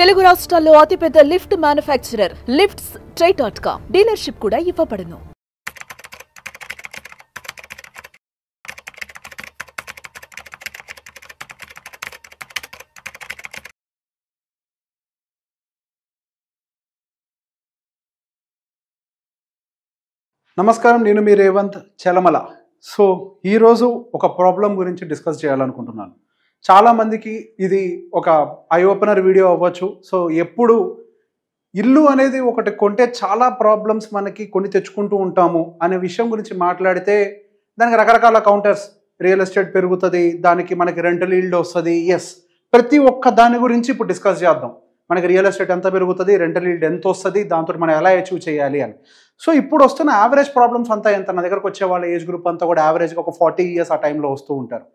తెలుగు రాష్ట్రాల్లో అతిపెద్ద lift manufacturer lifts ట్రై.com dealership కూడా ఇవ్వబడును. నమస్కారం, నేను మీ రేవంత్ చలమల. సో ఈరోజు ఒక ప్రాబ్లం గురించి డిస్కస్ చేయాలనుకుంటున్నాను. చాలామందికి ఇది ఒక ఐ ఓపెనర్ వీడియో అవ్వచ్చు. సో ఎప్పుడు ఇల్లు అనేది ఒకటి కొంటే చాలా ప్రాబ్లమ్స్ మనకి కొని తెచ్చుకుంటూ ఉంటాము అనే విషయం గురించి మాట్లాడితే దానికి రకరకాల కౌంటర్స్, రియల్ ఎస్టేట్ పెరుగుతుంది, దానికి మనకి రెంటల్ ఈల్డ్ వస్తుంది. ఎస్, ప్రతి ఒక్క దాని గురించి ఇప్పుడు డిస్కస్ చేద్దాం. మనకి రియల్ ఎస్టేట్ ఎంత పెరుగుతుంది, రెంటల్ ఈల్డ్ ఎంత వస్తుంది, దాంతో మనం ఎలా అచీవ్ చేయాలి అని. సో ఇప్పుడు వస్తున్న యావరేజ్ ప్రాబ్లమ్స్ అంతా ఎంత, నా దగ్గరకు వచ్చే వాళ్ళ ఏజ్ గ్రూప్ అంతా కూడా యావరేజ్గా ఒక 40 years ఆ టైంలో వస్తూ ఉంటారు.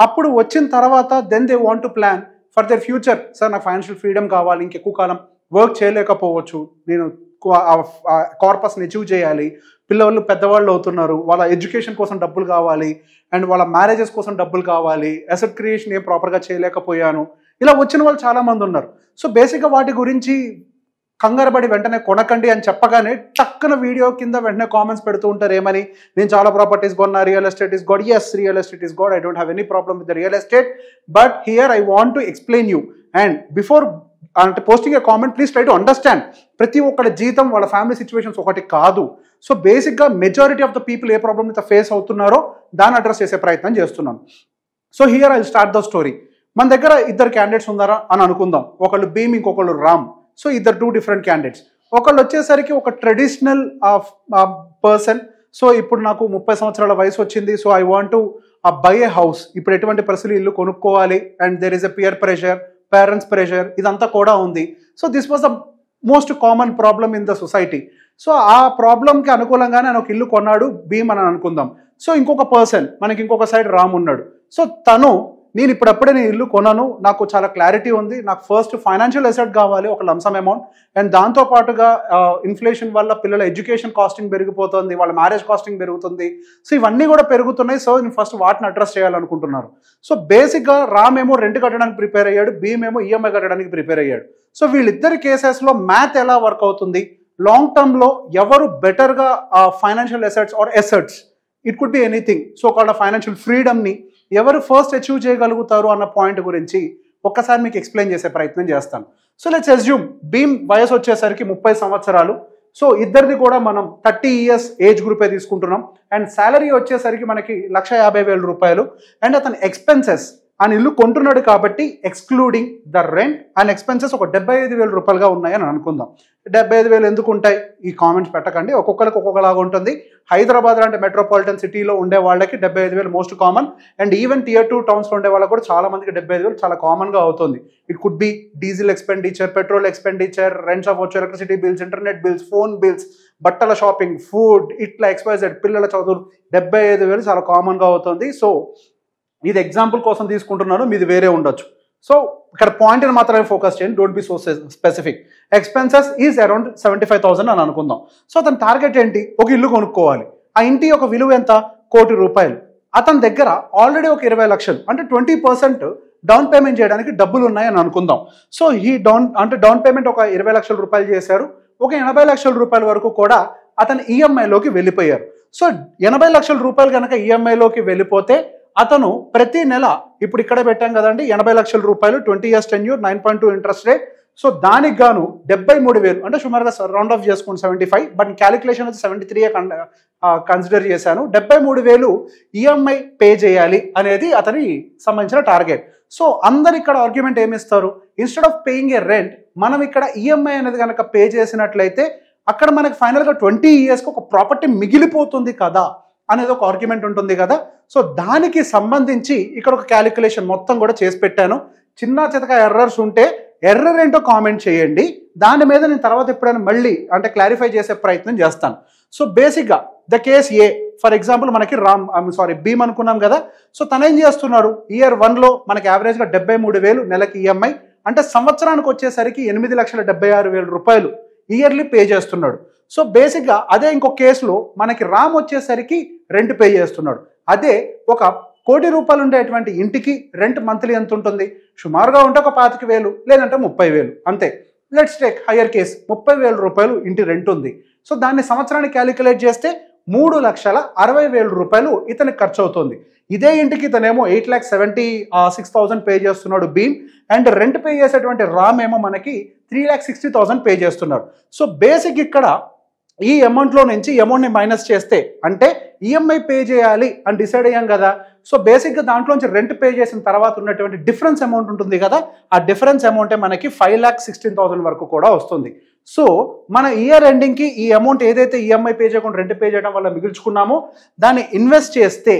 అప్పుడు వచ్చిన తర్వాత then they want to plan for their future. Sir నాకు ఫైనాన్షియల్ ఫ్రీడమ్ కావాలి, ఇంకెక్కువ కాలం వర్క్ చేయలేకపోవచ్చు, నేను కార్పస్ని అచీవ్ చేయాలి, పిల్లలు పెద్దవాళ్ళు అవుతున్నారు, వాళ్ళ ఎడ్యుకేషన్ కోసం డబ్బులు కావాలి, అండ్ వాళ్ళ మ్యారేజెస్ కోసం డబ్బులు కావాలి, అసెట్ క్రియేషన్ ఏం ప్రాపర్గా చేయలేకపోయాను, ఇలా వచ్చిన వాళ్ళు చాలామంది ఉన్నారు. సో బేసిక్గా వాటి గురించి కంగారపడి వెంటనే కొనకండి అని చెప్పగానే టక్కున వీడియో కింద వెంటనే కామెంట్స్ పెడుతూ ఉంటారు. ఏమని, నేను చాలా ప్రాపర్టీస్ కొన్నా, real estate is good. Yes, real estate is good. I don't have any problem with the real estate, but here I want to explain you. And before అంటే posting a comment, please try to understand. ప్రతి ఒక్కరి జీతం, వాళ్ళ family situations ఒకటి కాదు. So బేసిక్గా majority of the people A problem అయితే face అవుతున్నారో దాన్ని అడ్రస్ చేసే ప్రయత్నం చేస్తున్నాను. So here I start the story. మన దగ్గర ఇద్దరు క్యాండిడేట్స్ ఉన్నారా అని అనుకుందాం. ఒకళ్ళు భీమ్, ఇంకొకళ్ళు రామ్. సో ఇద్దరు 2 different క్యాండిడేట్స్. ఒకళ్ళు వచ్చేసరికి ఒక ట్రెడిషనల్ పర్సన్. సో ఇప్పుడు నాకు 30 సంవత్సరాల వయసు వచ్చింది, so I want to buy A house. ఇప్పుడు ఎటువంటి పరిస్థితులు ఇల్లు కొనుక్కోవాలి, and there is a peer pressure, parents pressure, ఇదంతా కూడా ఉంది. So this was the most common problem in the society. So ఆ ప్రాబ్లంకి అనుకూలంగానే ఆయన ఒక ఇల్లు కొన్నాడు, భీమ్ అని అనుకుందాం. సో ఇంకొక పర్సన్, మనకి ఇంకొక సైడ్ రామ్ ఉన్నాడు. సో తను, నేను ఇప్పుడప్పుడే నేను ఇల్లు కొన్నాను, నాకు చాలా క్లారిటీ ఉంది, నాకు ఫస్ట్ ఫైనాన్షియల్ అసెట్ కావాలి, ఒక లంసమ్ అమౌంట్, అండ్ దాంతోపాటుగా ఇన్ఫ్లేషన్ వల్ల పిల్లల ఎడ్యుకేషన్ కాస్టింగ్ పెరిగిపోతుంది, వాళ్ళ మ్యారేజ్ కాస్టింగ్ పెరుగుతుంది. సో ఇవన్నీ కూడా పెరుగుతున్నాయి. సో నేను ఫస్ట్ వాటిని అడ్రస్ చేయాలనుకుంటున్నారు. సో బేసిక్గా రామ్ ఏమో రెంట్ కట్టడానికి ప్రిపేర్ అయ్యాడు, భీమ్ ఏమో ఈఎంఐ కట్టడానికి ప్రిపేర్ అయ్యాడు. సో వీళ్ళిద్దరి కేసెస్లో మ్యాథ్ ఎలా వర్క్ అవుతుంది, లాంగ్ టర్మ్లో ఎవరు బెటర్గా financial assets or assets, it could be anything, so called ఫైనాన్షియల్ ఫ్రీడమ్ని ఎవరు ఫస్ట్ అచీవ్ చేయగలుగుతారు అన్న పాయింట్ గురించి ఒక్కసారి మీకు ఎక్స్ప్లెయిన్ చేసే ప్రయత్నం చేస్తాను. సో లెట్స్ అస్యూమ్ భీమ్ వయసు వచ్చేసరికి 30 సంవత్సరాలు. సో ఇద్దరిది కూడా మనం 30 years ఏజ్ గ్రూపే తీసుకుంటున్నాం. అండ్ శాలరీ వచ్చేసరికి మనకి 1,50,000 రూపాయలు. అండ్ అతని ఎక్స్పెన్సెస్, ఆయన ఇల్లు కొంటున్నాడు కాబట్టి excluding the rent and expenses ఒక 75,000 రూపాయలుగా ఉన్నాయని అనుకుందాం. 75,000 ఎందుకు ఉంటాయి, ఈ కామెంట్స్ పెట్టకండి, ఒక్కొక్కరికి ఒక్కొక్కలాగా ఉంటుంది. హైదరాబాద్ లాంటి మెట్రోపాలిటన్ సిటీలో ఉండే వాళ్ళకి 75,000 most common. And even Tier 2 టౌన్స్లో ఉండే వాళ్ళకి కూడా చాలా మందికి 75,000 చాలా కామన్గా అవుతుంది. It could B diesel expenditure, petrol expenditure, rents of electricity bills, internet bills, phone bills, బట్టల షాపింగ్, ఫుడ్, ఇట్లా XYZ, పిల్లల చదువులు, 75,000 చాలా కామన్గా అవుతుంది. సో ఇది ఎగ్జాంపుల్ కోసం తీసుకుంటున్నాను, మీది వేరే ఉండొచ్చు. సో ఇక్కడ పాయింట్ని మాత్రమే ఫోకస్ చేయండి, don't be so specific. Expenses is around 75,000 అని అనుకుందాం. సో అతని టార్గెట్ ఏంటి, ఒక ఇల్లు కొనుక్కోవాలి. ఆ ఇంటి యొక్క విలువ ఎంత, 1 కోటి రూపాయలు. అతని దగ్గర ఆల్రెడీ ఒక 20 లక్షలు, అంటే 20% డౌన్ పేమెంట్ చేయడానికి డబ్బులు ఉన్నాయని అనుకుందాం. సో ఈ డౌన్ పేమెంట్ ఒక 20 లక్షల రూపాయలు చేశారు. ఒక 80 లక్షల రూపాయల వరకు కూడా అతను ఈఎంఐలోకి వెళ్ళిపోయారు. సో 80 లక్షల రూపాయలు కనుక ఈఎంఐలోకి వెళ్ళిపోతే అతను ప్రతి నెల, ఇప్పుడు ఇక్కడ పెట్టాం కదండి, 80 లక్షల రూపాయలు, 20 years tenure, 9.2 interest rate. So దానికి గాను 73,000, అంటే సుమారుగా రౌండ్ ఆఫ్ చేసుకోండి 75, బట్ క్యాలిక్యులేషన్ వచ్చి 73 కన్సిడర్ చేశాను. 73,000 ఈఎంఐ పే చేయాలి అనేది అతని సంబంధించిన టార్గెట్. సో అందరు ఇక్కడ ఆర్గ్యుమెంట్ ఏమిస్తారు, instead of paying a rent, మనం ఇక్కడ ఈఎంఐ అనేది కనుక పే చేసినట్లయితే అక్కడ మనకి ఫైనల్గా 20 yearsకి ఒక ప్రాపర్టీ మిగిలిపోతుంది కదా అనేది ఒక ఆర్గ్యుమెంట్ ఉంటుంది కదా. సో దానికి సంబంధించి ఇక్కడ ఒక క్యాలిక్యులేషన్ మొత్తం కూడా చేసి పెట్టాను. చిన్న చితక ఎర్రర్స్ ఉంటే ఎర్రర్ ఏంటో కామెంట్ చేయండి, దాని మీద నేను తర్వాత ఎప్పుడైనా మళ్ళీ అంటే క్లారిఫై చేసే ప్రయత్నం చేస్తాను. సో బేసిక్గా the case A, for example మనకి భీమ్ అనుకున్నాం కదా. సో తను ఏం చేస్తున్నారు, Year 1లో మనకి యావరేజ్గా 73,000 నెలకి ఈఎంఐ, అంటే సంవత్సరానికి వచ్చేసరికి 8,76,000 రూపాయలు ఇయర్లీ పే చేస్తున్నాడు. సో బేసిక్గా అదే ఇంకో కేసులో మనకి రామ్ వచ్చేసరికి రెంట్ పే చేస్తున్నాడు. అదే ఒక కోటి రూపాయలు ఉండేటువంటి ఇంటికి రెంట్ మంత్లీ ఎంత ఉంటుంది? సుమారుగా ఉంటే ఒక 25,000 లేదంటే 30,000 అంతే. లెట్స్ టేక్ హయ్యర్ కేస్ 30,000 రూపాయలు ఇంటి రెంట్ ఉంది. సో దాన్ని సంవత్సరానికి క్యాలిక్యులేట్ చేస్తే 3,60,000 రూపాయలు ఇతనికి ఖర్చు అవుతుంది. ఇదే ఇంటికి ఇతనేమో 8,76,000 పే చేస్తున్నాడు భీమ్, అండ్ రెంట్ పే చేసేటువంటి రామ్ ఏమో మనకి 3,60,000 పే చేస్తున్నాడు. సో బేసిక్ ఇక్కడ ఈ అమౌంట్లో నుంచి ఈ అమౌంట్ని మైనస్ చేస్తే, అంటే ఈఎంఐ పే చేయాలి అని డిసైడ్ అయ్యాం కదా. సో బేసిక్గా దాంట్లోంచి రెంట్ పే చేసిన తర్వాత ఉన్నటువంటి డిఫరెన్స్ అమౌంట్ ఉంటుంది కదా, ఆ డిఫరెన్స్ అమౌంటే మనకి 5,16,000 వరకు కూడా వస్తుంది. సో మన ఇయర్ ఎండింగ్కి ఈ అమౌంట్ ఏదైతే ఈఎంఐ పే చేయకుండా రెంట్ పే చేయడం వల్ల మిగుల్చుకున్నామో దాన్ని ఇన్వెస్ట్ చేస్తే,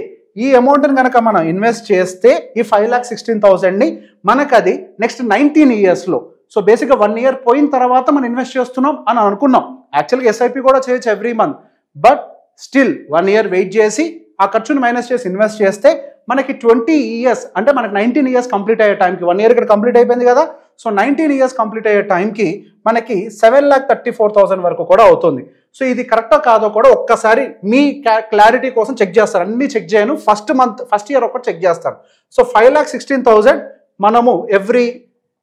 ఈ అమౌంట్ని కనుక మనం ఇన్వెస్ట్ చేస్తే ఈ 5,16,000ని మనకు అది నెక్స్ట్ 19 ఇయర్స్లో, సో బేసిక్గా 1 ఇయర్ పోయిన తర్వాత మనం ఇన్వెస్ట్ చేస్తున్నాం అని అనుకున్నాం. యాక్చువల్గా ఎస్ఐపి కూడా చేయొచ్చు every month, but still 1 year wait చేసి ఆ ఖర్చును మైనస్ చేసి ఇన్వెస్ట్ చేస్తే మనకి 20 ఇయర్స్, అంటే మనకి 19 ఇయర్స్ కంప్లీట్ అయ్యే టైంకి, 1 ఇయర్ ఇక్కడ కంప్లీట్ అయిపోయింది కదా, సో 19 ఇయర్స్ కంప్లీట్ అయ్యే టైంకి మనకి 7,34,000 వరకు కూడా అవుతుంది. సో ఇది కరెక్టో కాదో కూడా ఒక్కసారి మీ క్లారిటీ కోసం చెక్ చేస్తారు. అన్ని చెక్ చేయను, ఫస్ట్ ఇయర్ ఒకటి చెక్ చేస్తాను. సో 5,16,000 మనము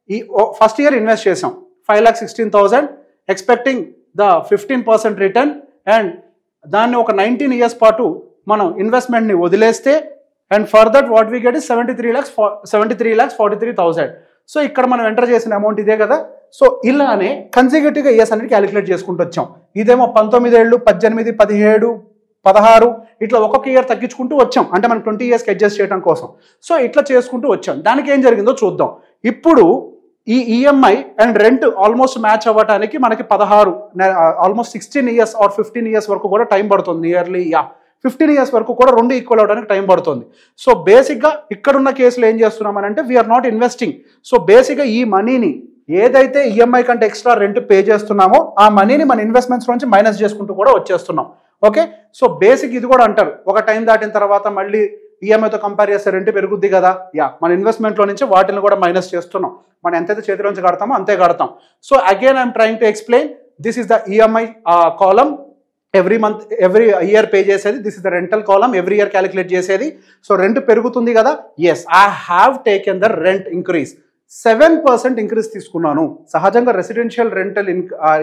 ఈ ఫస్ట్ ఇయర్ ఇన్వెస్ట్ చేసాం. 5,16,000 ఎక్స్పెక్టింగ్ ద 15% రిటర్న్, అండ్ దాన్ని ఒక 19 ఇయర్స్ పాటు మనం ఇన్వెస్ట్మెంట్ని వదిలేస్తే, and for that what we get is 73,43,000. So ఇక్కడ మనం ఎంటర్ చేసిన అమౌంట్ ఇదే కదా. సో ఇలానే కన్సిక్యూటివ్గా ఇయర్స్ అనేది క్యాలిక్యులేట్ చేసుకుంటూ వచ్చాం. ఇదేమో 19 ఏళ్ళు, 18, 17, 16 ఇట్లా ఒక్కొక్క ఇయర్ తగ్గించుకుంటూ వచ్చాం, అంటే మనం 20 ఇయర్స్కి అడ్జస్ట్ చేయడం కోసం. సో ఇట్లా చేసుకుంటూ వచ్చాం. దానికి ఏం జరిగిందో చూద్దాం. ఇప్పుడు ఈ EMI and rent almost match అవ్వడానికి మనకి 16 ఆల్మోస్ట్ 16 ఇయర్స్ ఆర్ 15 ఇయర్స్ వరకు కూడా టైం పడుతుంది. నియర్లీ 15 ఇయర్స్ వరకు కూడా రెండు ఈక్వల్ అవడానికి టైం పడుతుంది. సో బేసిక్గా ఇక్కడున్న కేసులో ఏం చేస్తున్నామనంటే వీఆర్ నాట్ ఇన్వెస్టింగ్. సో బేసిక్గా ఈ మనీని ఏదైతే ఈఎంఐ కంటే ఎక్స్ట్రా రెంట్ పే చేస్తున్నామో ఆ మనీని మన ఇన్వెస్ట్మెంట్స్ నుంచి మైనస్ చేసుకుంటూ కూడా వచ్చేస్తున్నాం. ఓకే, సో బేసిక్ ఇది కూడా అంటారు, ఒక టైం దాటిన తర్వాత మళ్ళీ ఈఎంఐతో కంపేర్ చేస్తే రెంట్ పెరుగుద్ది కదా. మన ఇన్వెస్ట్మెంట్లో నుంచి వాటిని కూడా మైనస్ చేస్తున్నాం. మనం ఎంతైతే చేతిలోంచి కడతామో అంతే కడతాం. So again I'm trying to explain, this is the EMI column, every month every year pay చేసేది. This is the rental column, every year calculate చేసేది. సో రెంట్ పెరుగుతుంది కదా, yes I have taken the rent increase. 7% increase తీసుకున్నాను. సహజంగా residential rental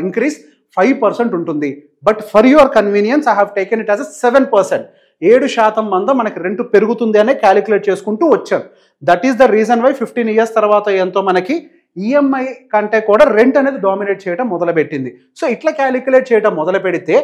increase 5% ఉంటుంది, but for your convenience I have taken it as a 7%. 7% మంద మనకి rent పెరుగుతుంది అనే క్యాలిక్యులేట్ చేసుకుంటూ వచ్చారు. That is the reason why 15 years తర్వాత ఎంతో మనకి ఈఎంఐ కంటే కూడా రెంట్ అనేది డామినేట్ చేయడం మొదలుపెట్టింది. సో ఇట్లా క్యాలిక్యులేట్ చేయడం మొదలు పెడితే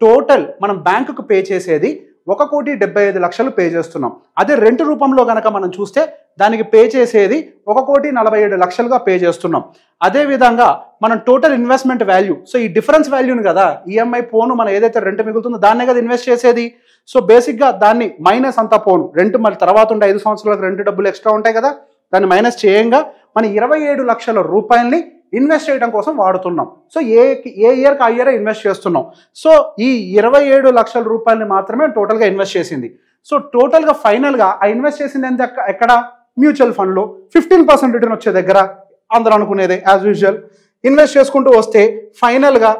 టోటల్ మనం బ్యాంకుకు పే చేసేది 1,75,00,000 పే చేస్తున్నాం. అదే రెంట్ రూపంలో కనుక మనం చూస్తే దానికి పే చేసేది 1,47,00,000గా పే చేస్తున్నాం. అదేవిధంగా మనం టోటల్ ఇన్వెస్ట్మెంట్ వాల్యూ, సో ఈ డిఫరెన్స్ వాల్యూని కదా ఈఎంఐ పోను మనం ఏదైతే రెంట్ మిగులుతుందో దాన్నే కదా ఇన్వెస్ట్ చేసేది. సో బేసిక్గా దాన్ని మైనస్ అంతా పోను, రెంట్ మళ్ళీ తర్వాత ఉండే 5 సంవత్సరాలకు రెంట్ డబ్బులు ఎక్స్ట్రా ఉంటాయి కదా, దాన్ని మైనస్ చేయంగా మన 27 లక్షల రూపాయల్ని ఇన్వెస్ట్ చేయడం కోసం వాడుతున్నాం. సో ఏ ఇయర్కి ఆ ఇయర్ ఇన్వెస్ట్ చేస్తున్నాం. సో ఈ 27 లక్షల రూపాయలని మాత్రమే టోటల్గా ఇన్వెస్ట్ చేసింది. సో టోటల్గా ఫైనల్గా ఆ ఇన్వెస్ట్ చేసింది ఎంత, ఎక్కడ? మ్యూచువల్ ఫండ్లో 15% రిటర్న్ వచ్చే దగ్గర అందరూ అనుకునేదే యాజ్ యూజువల్ ఇన్వెస్ట్ చేసుకుంటూ వస్తే ఫైనల్గా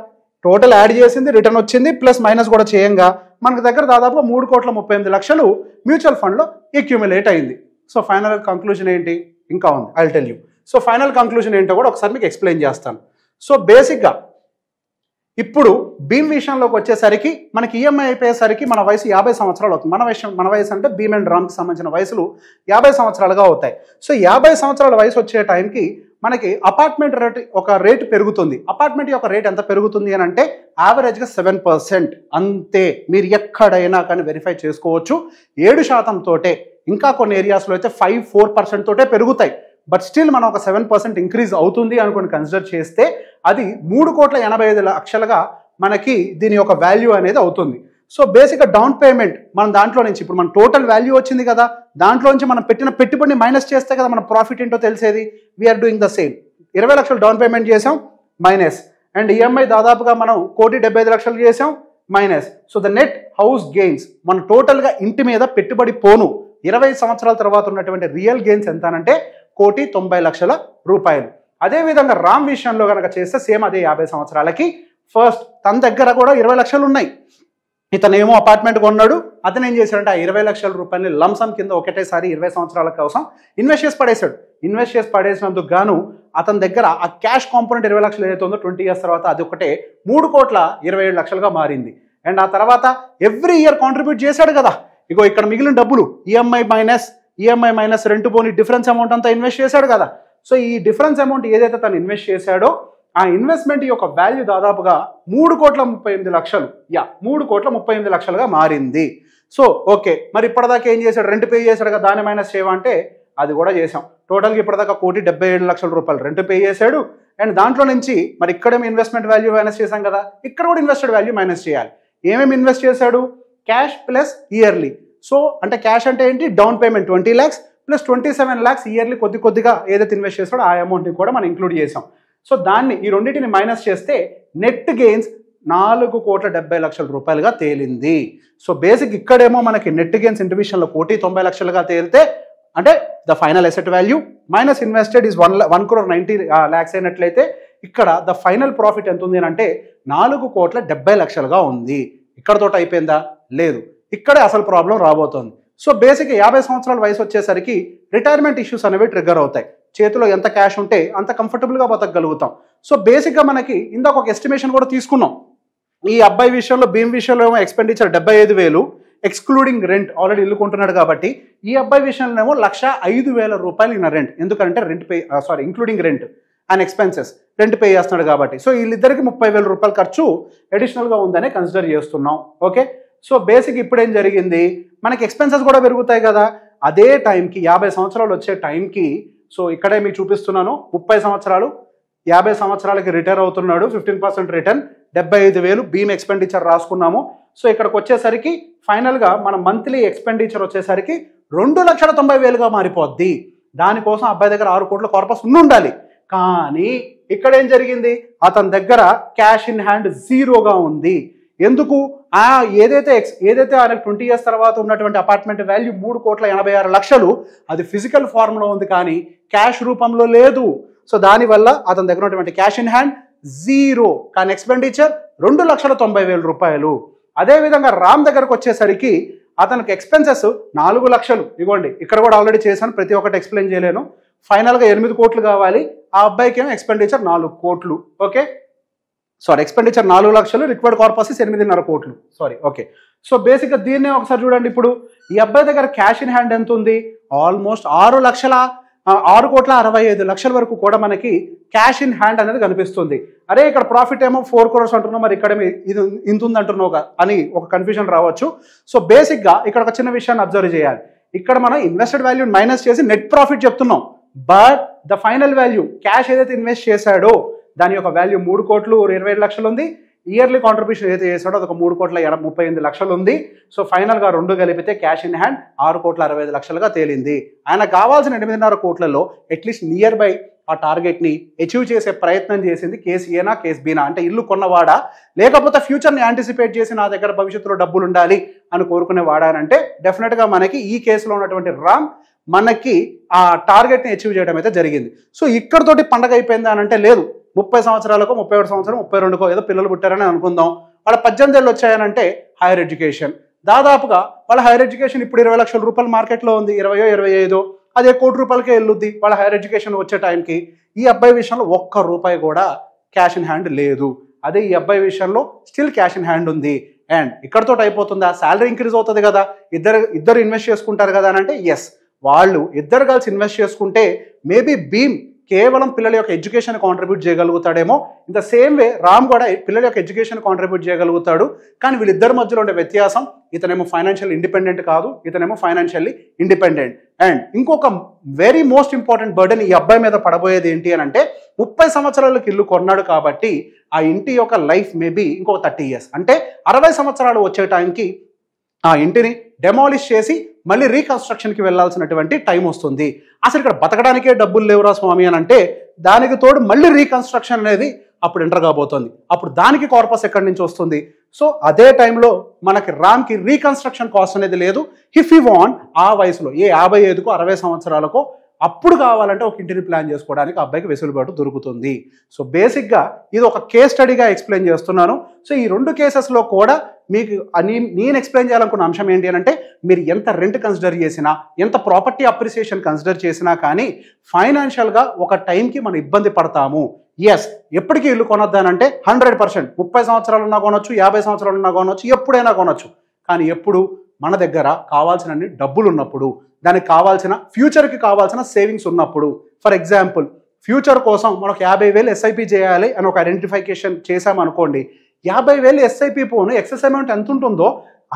టోటల్ యాడ్ చేసింది, రిటర్న్ వచ్చింది, ప్లస్ మైనస్ కూడా చేయంగా మనకు దగ్గర దాదాపుగా 3,38,00,000 మ్యూచువల్ ఫండ్లో అక్యూములేట్ అయింది. సో ఫైనల్ కంక్లూజన్ ఏంటి? ఇంకా ఉంది, I will tell you. So final conclusion ఏంటో కూడా ఒకసారి మీకు ఎక్స్ప్లెయిన్ చేస్తాను. సో బేసిక్గా ఇప్పుడు భీమ్ విషయంలోకి వచ్చేసరికి మనకి ఈఎంఐ అయిపోయేసరికి మన వయసు 50 సంవత్సరాలు అవుతుంది. మన వయసు అంటే భీమ్ అండ్ రామ్కి సంబంధించిన వయసులు 50 సంవత్సరాలుగా అవుతాయి. సో 50 సంవత్సరాల వయసు వచ్చే టైంకి మనకి అపార్ట్మెంట్ రేటు పెరుగుతుంది. అపార్ట్మెంట్ యొక్క రేట్ ఎంత పెరుగుతుంది అని అంటే యావరేజ్గా 7%. అంతే, మీరు ఎక్కడైనా కానీ వెరిఫై చేసుకోవచ్చు. 7% తోటే, ఇంకా కొన్ని ఏరియాస్లో అయితే 5-4% తోటే పెరుగుతాయి. బట్ స్టిల్ మనం ఒక 7% ఇంక్రీజ్ అవుతుంది అనుకుని కన్సిడర్ చేస్తే అది 3,85,00,000గా మనకి దీని యొక్క వాల్యూ అనేది అవుతుంది. సో బేసిక్గా డౌన్ పేమెంట్ మనం దాంట్లో నుంచి ఇప్పుడు మన టోటల్ వాల్యూ వచ్చింది కదా, దాంట్లో నుంచి మనం పెట్టిన పెట్టుబడిని మైనస్ చేస్తే కదా మన ప్రాఫిట్ ఏంటో తెలిసేది. We are doing the same. 20 లక్షలు డౌన్ పేమెంట్ చేసాం, మైనస్. అండ్ ఈఎంఐ దాదాపుగా మనం 1,75,00,000 చేసాం, minus. So the net house gains మన టోటల్గా ఇంటి మీద పెట్టుబడి పోను 20 సంవత్సరాల తర్వాత ఉన్నటువంటి రియల్ గెయిన్స్ ఎంత అంటే 1,90,00,000 రూపాయలు. అదేవిధంగా రామ్ విషయంలో కనుక చేస్తే సేమ్ అదే 50 సంవత్సరాలకి ఫస్ట్ తన దగ్గర కూడా 20 లక్షలు ఉన్నాయి. ఇతనేమో అపార్ట్మెంట్ కొన్నాడు. అతను ఏం చేశాడంటే ఆ 20 లక్షల రూపాయలని లంసమ్ కింద ఒకటేసారి 20 సంవత్సరాల కోసం ఇన్వెస్ట్ చేసి పడేశాడు. ఇన్వెస్ట్ చేసి పడేసినందుకు గాను అతని దగ్గర ఆ క్యాష్ కాంపోనెంట్ 20 లక్షలు ఏదైతే ఉందో 20 ఇయర్స్ తర్వాత అది ఒకటే 3,27,00,000గా మారింది. అండ్ ఆ తర్వాత ఎవ్రీ ఇయర్ కాంట్రిబ్యూట్ చేశాడు కదా. ఇగో ఇక్కడ మిగిలిన డబ్బులు ఈఎంఐ మైనస్ రెంట్ పోని డిఫరెన్స్ అమౌంట్ అంతా ఇన్వెస్ట్ చేశాడు కదా. సో ఈ డిఫరెన్స్ అమౌంట్ ఏదైతే తను ఇన్వెస్ట్ చేశాడో ఆ ఇన్వెస్ట్మెంట్ యొక్క వాల్యూ దాదాపుగా 3,38,00,000 3,38,00,000గా మారింది. సో ఓకే, మరి ఇప్పటిదాకా ఏం చేశాడు? రెంట్ పే చేశాడు కదా, దాన్ని మైనస్ చేయమంటే అది కూడా చేసాం. టోటల్గా ఇప్పటిదాకా 1,77,00,000 రూపాయలు రెంట్ పే చేశాడు. అండ్ దాంట్లో నుంచి మరి ఇక్కడేమి ఇన్వెస్ట్మెంట్ వాల్యూ మైనస్ చేశాం కదా, ఇక్కడ కూడా ఇన్వెస్టెడ్ వాల్యూ మైనస్ చేయాలి. ఏమేమి ఇన్వెస్ట్ చేశాడు? Cash plus yearly. సో అంటే క్యాష్ అంటే ఏంటి? Down payment 20 lakhs plus 27 lakhs yearly కొద్దిగా ఏదైతే ఇన్వెస్ట్ చేస్తాడో ఆ అమౌంట్ని కూడా మనం ఇంక్లూడ్ చేసాం. సో దాన్ని ఈ రెండింటిని మైనస్ చేస్తే నెట్ గెయిన్స్ 4,70,00,000 రూపాయలుగా తేలింది. సో బేసిక్ ఇక్కడేమో మనకి నెట్ గెయిన్స్ ఇండివిజువల్లో 1,90,00,000గా తేలితే అంటే the final asset value minus invested is 1,90 lakhs అయినట్లయితే ఇక్కడ ద ఫైనల్ ప్రాఫిట్ ఎంత ఉంది అంటే 4,70,00,000గా ఉంది. ఇక్కడతో అయిపోయిందా? లేదు, ఇక్కడే అసలు ప్రాబ్లం రాబోతోంది. సో బేసిక్గా 50 సంవత్సరాల వయసు వచ్చేసరికి రిటైర్మెంట్ ఇష్యూస్ అనేవి ట్రిగ్గర్ అవుతాయి. చేతిలో ఎంత క్యాష్ ఉంటే అంత కంఫర్టబుల్గా బతకగలుగుతాం. సో బేసిక్గా మనకి ఇందాక ఒక ఎస్టిమేషన్ కూడా తీసుకున్నాం. ఈ అబ్బాయి విషయంలో, భీమ్ విషయంలో ఏమో ఎక్స్పెండిచర్ 75,000 ఎక్స్క్లూడింగ్ రెంట్, ఆల్రెడీ ఇల్లు కొంటున్నాడు కాబట్టి. ఈ అబ్బాయి విషయంలో ఏమో 1,05,000 రూపాయలు ఇన్న రెంట్, ఎందుకంటే including rent and expenses, rent pay చేస్తున్నాడు కాబట్టి. సో వీళ్ళిద్దరికి 30,000 రూపాయలు ఖర్చు అడిషనల్గా ఉందని కన్సిడర్ చేస్తున్నాం. ఓకే, సో బేసిక్ ఇప్పుడు ఏం జరిగింది, మనకి ఎక్స్పెన్సెస్ కూడా పెరుగుతాయి కదా. అదే టైంకి 50 సంవత్సరాలు వచ్చే టైంకి, సో ఇక్కడే మీకు చూపిస్తున్నాను 30 సంవత్సరాలు, 50 సంవత్సరాలకి రిటైర్ అవుతున్నాడు, 15% రిటర్న్, 75,000 భీమ్ ఎక్స్పెండిచర్ రాసుకున్నాము. సో ఇక్కడికి వచ్చేసరికి ఫైనల్గా మన మంత్లీ ఎక్స్పెండిచర్ వచ్చేసరికి 2,90,000గా మారిపోద్ది. దానికోసం అబ్బాయి దగ్గర 6 కోట్ల కార్పస్ ఉండాలి. కానీ ఇక్కడ ఏం జరిగింది, అతని దగ్గర క్యాష్ ఇన్ హ్యాండ్ జీరోగా ఉంది. ఎందుకు? ఏదైతే ఆయనకు 20 years తర్వాత ఉన్నటువంటి అపార్ట్మెంట్ వాల్యూ 3,86,00,000 అది ఫిజికల్ ఫార్మ్లో ఉంది కానీ క్యాష్ రూపంలో లేదు. సో దానివల్ల అతని దగ్గర ఉన్నటువంటి క్యాష్ ఇన్ హ్యాండ్ జీరో, కానీ ఎక్స్పెండిచర్ 2,90,000 రూపాయలు. అదేవిధంగా రామ్ దగ్గరకు వచ్చేసరికి అతనికి ఎక్స్పెన్సెస్ 4 లక్షలు. ఇవ్వండి, ఇక్కడ కూడా ఆల్రెడీ చేశాను, ప్రతి ఒక్కటి ఎక్స్ప్లెయిన్ చేయలేను. ఫైనల్గా 8 కోట్లు కావాలి. ఆ అబ్బాయికి ఏమో ఎక్స్పెండిచర్ 4 కోట్లు. ఓకే, ఎక్స్పెండిచర్ 4 లక్షలు, రిక్వైర్డ్ కార్పస్ 8.5 కోట్లు. ఓకే, సో బేసిక్గా దీన్నే ఒకసారి చూడండి. ఇప్పుడు ఈ అబ్బాయి దగ్గర క్యాష్ ఇన్ హ్యాండ్ ఎంత ఉంది? ఆల్మోస్ట్ 6,65,00,000 వరకు కూడా మనకి క్యాష్ ఇన్ హ్యాండ్ అనేది కనిపిస్తుంది. అరే ఇక్కడ ప్రాఫిట్ ఏమో 4 crores అంటున్నావు, మరి ఇక్కడ ఇది ఇంత ఉంది అంటున్నావు అని ఒక కన్ఫ్యూజన్ రావచ్చు. సో బేసిక్గా ఇక్కడ ఒక చిన్న విషయాన్ని అబ్జర్వ్ చేయాలి. ఇక్కడ మనం ఇన్వెస్టెడ్ వాల్యూ మైనస్ చేసి నెట్ ప్రాఫిట్ చెప్తున్నాం. But the final value, cash ఏదైతే ఇన్వెస్ట్ చేశాడో దాని యొక్క వాల్యూ 3,25,00,000 ఉంది. ఇయర్లీ కాంట్రిబ్యూషన్ ఏదైతే చేశాడో అదొక 3,38,00,000 ఉంది. సో ఫైనల్గా 2 కలిపితే క్యాష్ ఇన్ హ్యాండ్ 6,65,00,000గా తేలింది. ఆయన కావాల్సిన 8.5 కోట్లలో అట్లీస్ట్ నియర్ బై ఆ టార్గెట్ని అచీవ్ చేసే ప్రయత్నం చేసింది కేసు ఏనా కేసు బీనా, అంటే ఇల్లు కొన్నవాడా లేకపోతే ఫ్యూచర్ని యాంటిసిపేట్ చేసి నా దగ్గర భవిష్యత్తులో డబ్బులు ఉండాలి అని కోరుకునేవాడా అంటే డెఫినెట్గా మనకి ఈ కేసులో ఉన్నటువంటి రామ్ మనకి ఆ టార్గెట్ని అచీవ్ చేయడం అయితే జరిగింది. సో ఇక్కడతోటి పండగ అయిపోయింది అని అంటే లేదు. 30 సంవత్సరాలకు, 31 సంవత్సరం, 32కో ఏదో పిల్లలు పుట్టారని అనుకుందాం. వాళ్ళ 18 ఏళ్ళు వచ్చాయనంటే హైయర్ ఎడ్యుకేషన్, దాదాపుగా వాళ్ళ హైయర్ ఎడ్యుకేషన్ ఇప్పుడు 20 లక్షల రూపాయలు మార్కెట్లో ఉంది, 20, 25 అదే 1 కోటి రూపాయలకే వెళ్ళుద్ది వాళ్ళ హైయర్ ఎడ్యుకేషన్ వచ్చే టైంకి. ఈ అబ్బాయి విషయంలో 1 రూపాయి కూడా క్యాష్ ఇన్ హ్యాండ్ లేదు. అదే ఈ అబ్బాయి విషయంలో స్టిల్ క్యాష్ ఇన్ హ్యాండ్ ఉంది. అండ్ ఇక్కడతో అయిపోతుందా? శాలరీ ఇంక్రీజ్ అవుతుంది కదా, ఇద్దరు ఇన్వెస్ట్ చేసుకుంటారు కదా అని అంటే ఎస్, వాళ్ళు ఇద్దరు కలిసి ఇన్వెస్ట్ చేసుకుంటే మేబీ భీమ్ కేవలం పిల్లల యొక్క ఎడ్యుకేషన్ కాంట్రిబ్యూట్ చేయగలుగుతాడేమో. In the same way Ram కూడా పిల్లల యొక్క ఎడ్యుకేషన్ కాంట్రిబ్యూట్ చేయగలుగుతాడు. కానీ వీళ్ళిద్దరి మధ్యలో ఉండే వ్యత్యాసం, ఇతనేమో ఫైనాన్షియల్ ఇండిపెండెంట్ కాదు, ఇతనేమో ఫైనాన్షియల్లీ ఇండిపెండెంట్. అండ్ ఇంకొక వెరీ మోస్ట్ ఇంపార్టెంట్ బర్డెన్ ఈ అబ్బాయి మీద పడబోయేది ఏంటి అని అంటే 30 సంవత్సరాలకు ఇల్లు కొన్నాడు కాబట్టి ఆ ఇంటి యొక్క లైఫ్ మేబీ ఇంకొక 30 years, అంటే 60 సంవత్సరాలు వచ్చే టైంకి ఆ ఇంటిని డెమాలిష్ చేసి మళ్ళీ రీకన్స్ట్రక్షన్కి వెళ్ళాల్సినటువంటి టైం వస్తుంది. అసలు ఇక్కడ బతకడానికే డబ్బులు లేవురా స్వామి అని అంటే దానికి తోడు మళ్ళీ రీకన్స్ట్రక్షన్ అనేది అప్పుడు ఎంటర్ కాబోతోంది. అప్పుడు దానికి కార్పస్ ఎక్కడి నుంచి వస్తుంది? సో అదే టైంలో మనకి రామ్కి రీకన్స్ట్రక్షన్ కాస్ట్ అనేది లేదు. ఇఫ్ యూ వాంట్ ఆ వయసులో 55కో 60 సంవత్సరాలకో అప్పుడు కావాలంటే ఒక ఇంటిని ప్లాన్ చేసుకోవడానికి ఆ అబ్బాయికి వెసులుబాటు దొరుకుతుంది. సో బేసిక్గా ఇది ఒక కేస్ స్టడీగా ఎక్స్ప్లెయిన్ చేస్తున్నాను. సో ఈ 2 కేసెస్లో కూడా మీకు నేను ఎక్స్ప్లెయిన్ చేయాలనుకున్న అంశం ఏంటి అని అంటే, మీరు ఎంత రెంట్ కన్సిడర్ చేసినా, ఎంత ప్రాపర్టీ అప్రిసియేషన్ కన్సిడర్ చేసినా కానీ ఫైనాన్షియల్గా ఒక టైంకి మనం ఇబ్బంది పడతాము. ఎస్, ఎప్పటికీ ఇల్లు కొనొద్దానంటే 100%, 30 సంవత్సరాలున్నా కొనొచ్చు, 50 సంవత్సరాలున్నా కొనొచ్చు, ఎప్పుడైనా కొనొచ్చు. కానీ ఎప్పుడు మన దగ్గర కావాల్సినన్ని డబ్బులు ఉన్నప్పుడు, దానికి కావాల్సిన ఫ్యూచర్కి కావాల్సిన సేవింగ్స్ ఉన్నప్పుడు. ఫర్ ఎగ్జాంపుల్, ఫ్యూచర్ కోసం మనకు 50,000 ఎస్ఐపి చేయాలి అని ఒక ఐడెంటిఫికేషన్ చేసామనుకోండి, 50,000 ఎస్ఐపి పోను ఎక్సెస్ అమౌంట్ ఎంత ఉంటుందో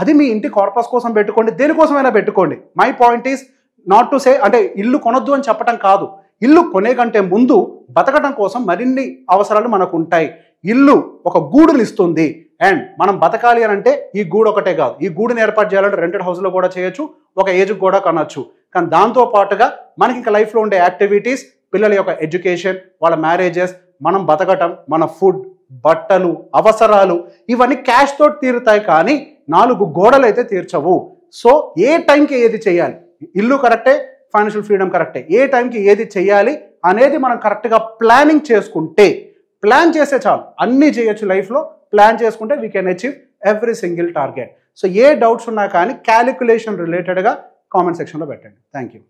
అది మీ ఇంటి కార్పస్ కోసం పెట్టుకోండి, దేనికోసమైనా పెట్టుకోండి. My point is not to say అంటే ఇల్లు కొనొద్దు అని చెప్పడం కాదు. ఇల్లు కొనే కంటే ముందు బతకడం కోసం మరిన్ని అవసరాలు మనకు ఉంటాయి. ఇల్లు ఒక గూడుని ఇస్తుంది, అండ్ మనం బతకాలి అని అంటే ఈ గూడు ఒకటే కాదు, ఈ గూడుని ఏర్పాటు చేయాలంటే రెంటెడ్ హౌస్లో కూడా చేయొచ్చు, ఒక ఏజ్కి కూడా కొనొచ్చు. కానీ దాంతో పాటుగా మనకి ఇంకా లైఫ్లో ఉండే యాక్టివిటీస్, పిల్లల యొక్క ఎడ్యుకేషన్, వాళ్ళ మ్యారేజెస్, మనం బతకటం, మన ఫుడ్, బట్టలు, అవసరాలు, ఇవన్నీ క్యాష్ తోటి తీరుతాయి కానీ 4 గోడలు అయితే తీర్చవు. సో ఏ టైంకి ఏది చేయాలి, ఇల్లు కరెక్టే, ఫైనాన్షియల్ ఫ్రీడమ్ కరెక్టే, ఏ టైంకి ఏది చేయాలి అనేది మనం కరెక్ట్గా ప్లానింగ్ చేసుకుంటే, ప్లాన్ చేస్తే చాలు, అన్నీ చేయొచ్చు లైఫ్లో. ప్లాన్ చేసుకుంటే we can achieve every single target. So A doubts ఉన్నా కానీ క్యాలిక్యులేషన్ రిలేటెడ్గా కామెంట్ సెక్షన్లో పెట్టండి. Thank you.